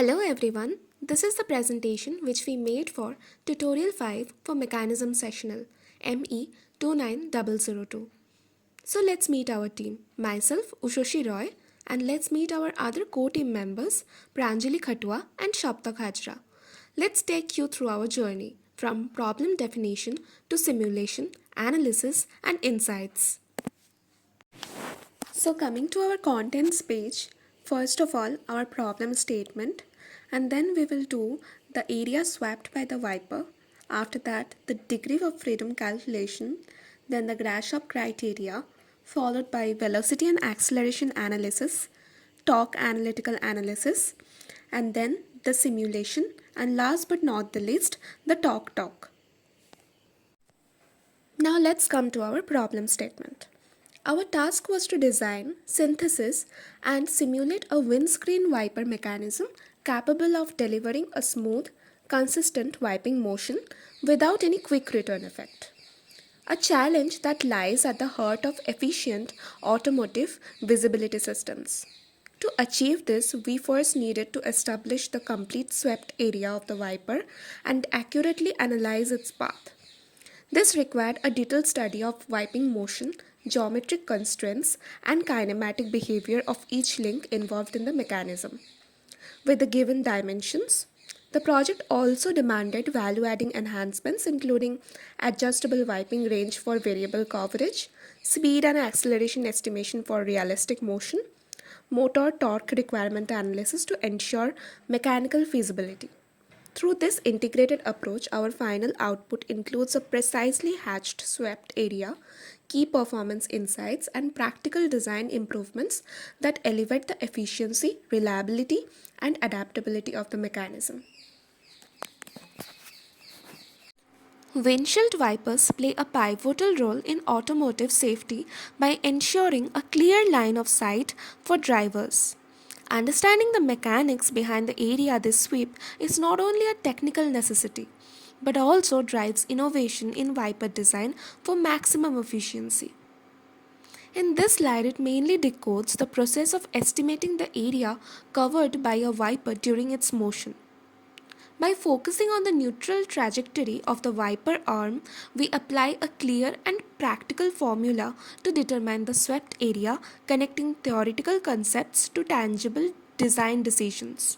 Hello everyone, this is the presentation which we made for Tutorial 5 for Mechanism Sessional ME29002. So let's meet our team, myself Ushoshi Roy, and let's meet our other core team members Pranjali Khatua and Shaptak Hajra. Let's take you through our journey from problem definition to simulation, analysis and insights. So coming to our contents page, first of all our problem statement, and then we will do the area swept by the wiper, after that the degree of freedom calculation, then the Grashof criteria, followed by velocity and acceleration analysis, torque analytical analysis, and then the simulation, and last but not the least the talk. Now let's come to our problem statement. Our task was to design, synthesis, and simulate a windscreen wiper mechanism capable of delivering a smooth, consistent wiping motion without any quick return effect. A challenge that lies at the heart of efficient automotive visibility systems. To achieve this, we first needed to establish the complete swept area of the wiper and accurately analyze its path. This required a detailed study of wiping motion, geometric constraints, and kinematic behavior of each link involved in the mechanism. With the given dimensions, the project also demanded value-adding enhancements including adjustable wiping range for variable coverage, speed and acceleration estimation for realistic motion, motor torque requirement analysis to ensure mechanical feasibility. Through this integrated approach, our final output includes a precisely hatched swept area, key performance insights, and practical design improvements that elevate the efficiency, reliability, and adaptability of the mechanism. Windshield wipers play a pivotal role in automotive safety by ensuring a clear line of sight for drivers. Understanding the mechanics behind the area they sweep is not only a technical necessity, but also drives innovation in wiper design for maximum efficiency. In this slide, it mainly decodes the process of estimating the area covered by a wiper during its motion. By focusing on the neutral trajectory of the wiper arm, we apply a clear and practical formula to determine the swept area, connecting theoretical concepts to tangible design decisions.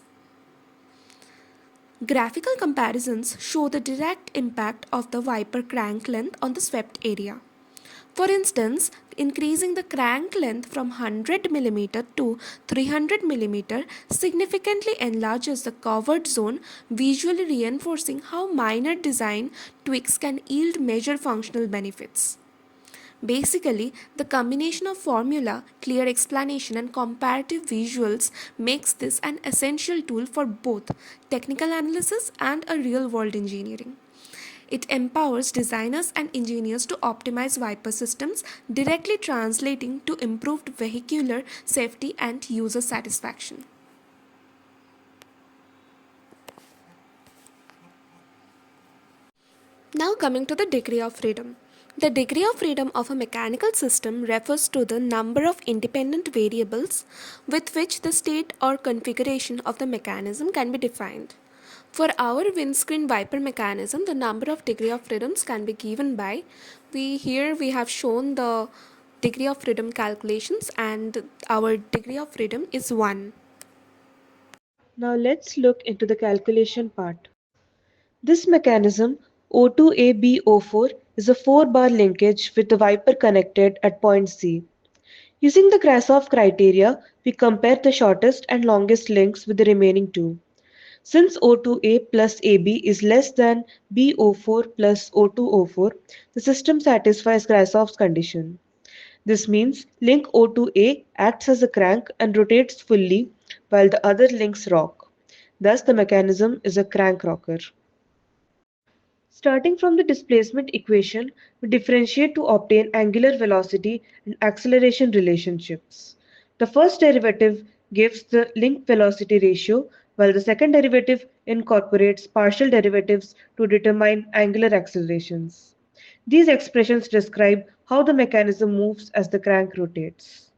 Graphical comparisons show the direct impact of the wiper crank length on the swept area. For instance, increasing the crank length from 100 mm to 300 mm significantly enlarges the covered zone, visually reinforcing how minor design tweaks can yield major functional benefits. Basically, the combination of formula, clear explanation, and comparative visuals makes this an essential tool for both technical analysis and a real-world engineering. It empowers designers and engineers to optimize wiper systems, directly translating to improved vehicular safety and user satisfaction. Now coming to the degree of freedom. The degree of freedom of a mechanical system refers to the number of independent variables with which the state or configuration of the mechanism can be defined. For our windscreen wiper mechanism, the number of degree of freedoms can be given by, here we have shown the degree of freedom calculations, and our degree of freedom is 1. Now let's look into the calculation part. This mechanism O2AB04 is a 4-bar linkage with the wiper connected at point C. Using the Grashof criteria, we compare the shortest and longest links with the remaining two. Since O2A plus AB is less than BO4 plus O2O4, the system satisfies Grashof's condition. This means link O2A acts as a crank and rotates fully while the other links rock. Thus, the mechanism is a crank rocker. Starting from the displacement equation, we differentiate to obtain angular velocity and acceleration relationships. The first derivative gives the link velocity ratio, while the second derivative incorporates partial derivatives to determine angular accelerations. These expressions describe how the mechanism moves as the crank rotates.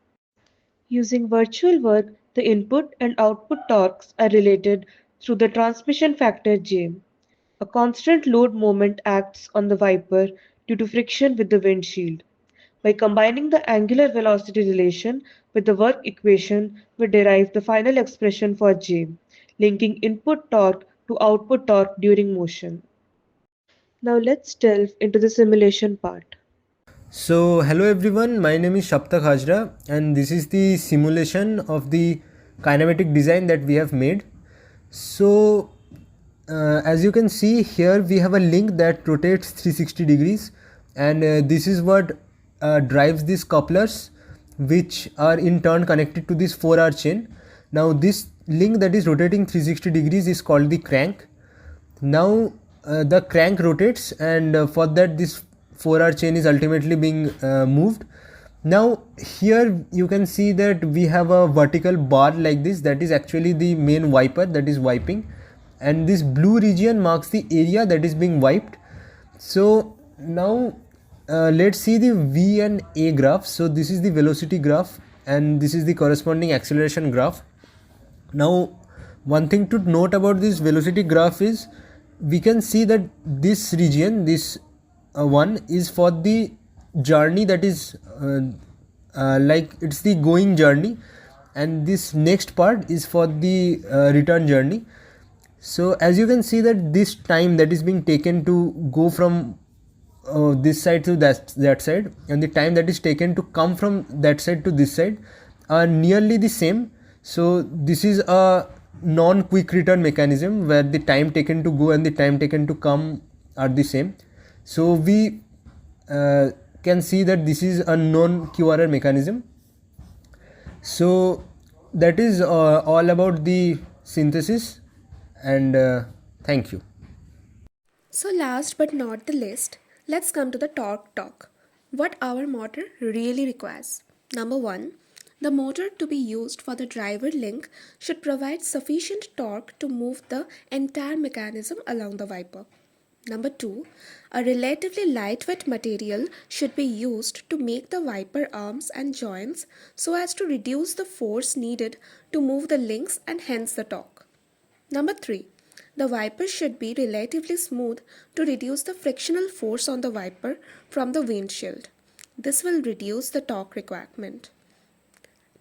Using virtual work, The input and output torques are related through the transmission factor J. A constant load moment acts on the wiper due to friction with the windshield. By combining the angular velocity relation with the work equation, we derive the final expression for J, linking input torque to output torque during motion. Now let's delve into the simulation part. So, hello everyone, my name is Shaptak Hajra, and this is the simulation of the kinematic design that we have made. So, as you can see here, we have a link that rotates 360 degrees, and this is what drives these couplers, which are in turn connected to this 4R chain. Now, this link that is rotating 360 degrees is called the crank. Now the crank rotates, and for that this 4R chain is ultimately being moved. Now here you can see that we have a vertical bar like this, that is actually the main wiper that is wiping, and this blue region marks the area that is being wiped. So now let's see the V and A graph. So this is the velocity graph and this is the corresponding acceleration graph. Now one thing to note about this velocity graph is we can see that this region, this one is for the journey that is like it's the going journey, and this next part is for the return journey. So as you can see that this time that is being taken to go from this side to that side, and the time that is taken to come from that side to this side are nearly the same. So this is a non-quick return mechanism where the time taken to go and the time taken to come are the same. So we can see that this is a non-QRR mechanism. So that is all about the synthesis, and thank you. So, last but not the least, let's come to the torque talk. What our motor really requires. Number one, the motor to be used for the driver link should provide sufficient torque to move the entire mechanism along the wiper. Number two, a relatively lightweight material should be used to make the wiper arms and joints so as to reduce the force needed to move the links and hence the torque. Number 3. The wiper should be relatively smooth to reduce the frictional force on the wiper from the windshield. This will reduce the torque requirement.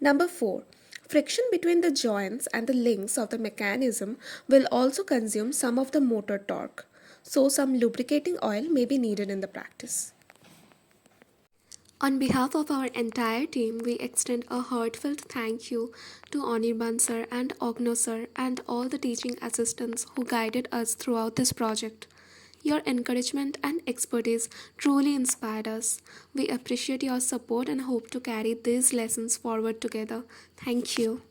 Number 4. Friction between the joints and the links of the mechanism will also consume some of the motor torque, so some lubricating oil may be needed in the practice. On behalf of our entire team, we extend a heartfelt thank you to Anirban sir and Ogno sir and all the teaching assistants who guided us throughout this project. Your encouragement and expertise truly inspired us. We appreciate your support and hope to carry these lessons forward together. Thank you.